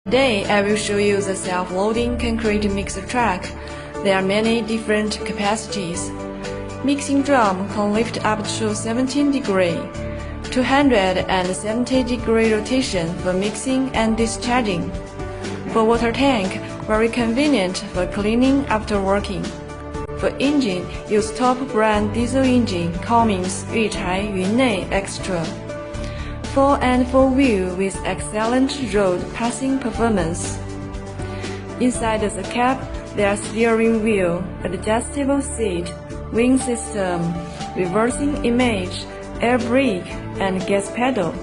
Today I will show you the self-loading concrete mixer truck. There are many different capacities. Mixing drum can lift up to 17 degree, 270 degree rotation for mixing and discharging. For water tank, very convenient for cleaning after working. For engine, use top brand diesel engine Cummins 裕柴云内 Extra. 4 and 4-wheel with excellent road passing performance. Inside the cab, there are steering wheel, adjustable seat, wing system, reversing image, air brake, and gas pedal.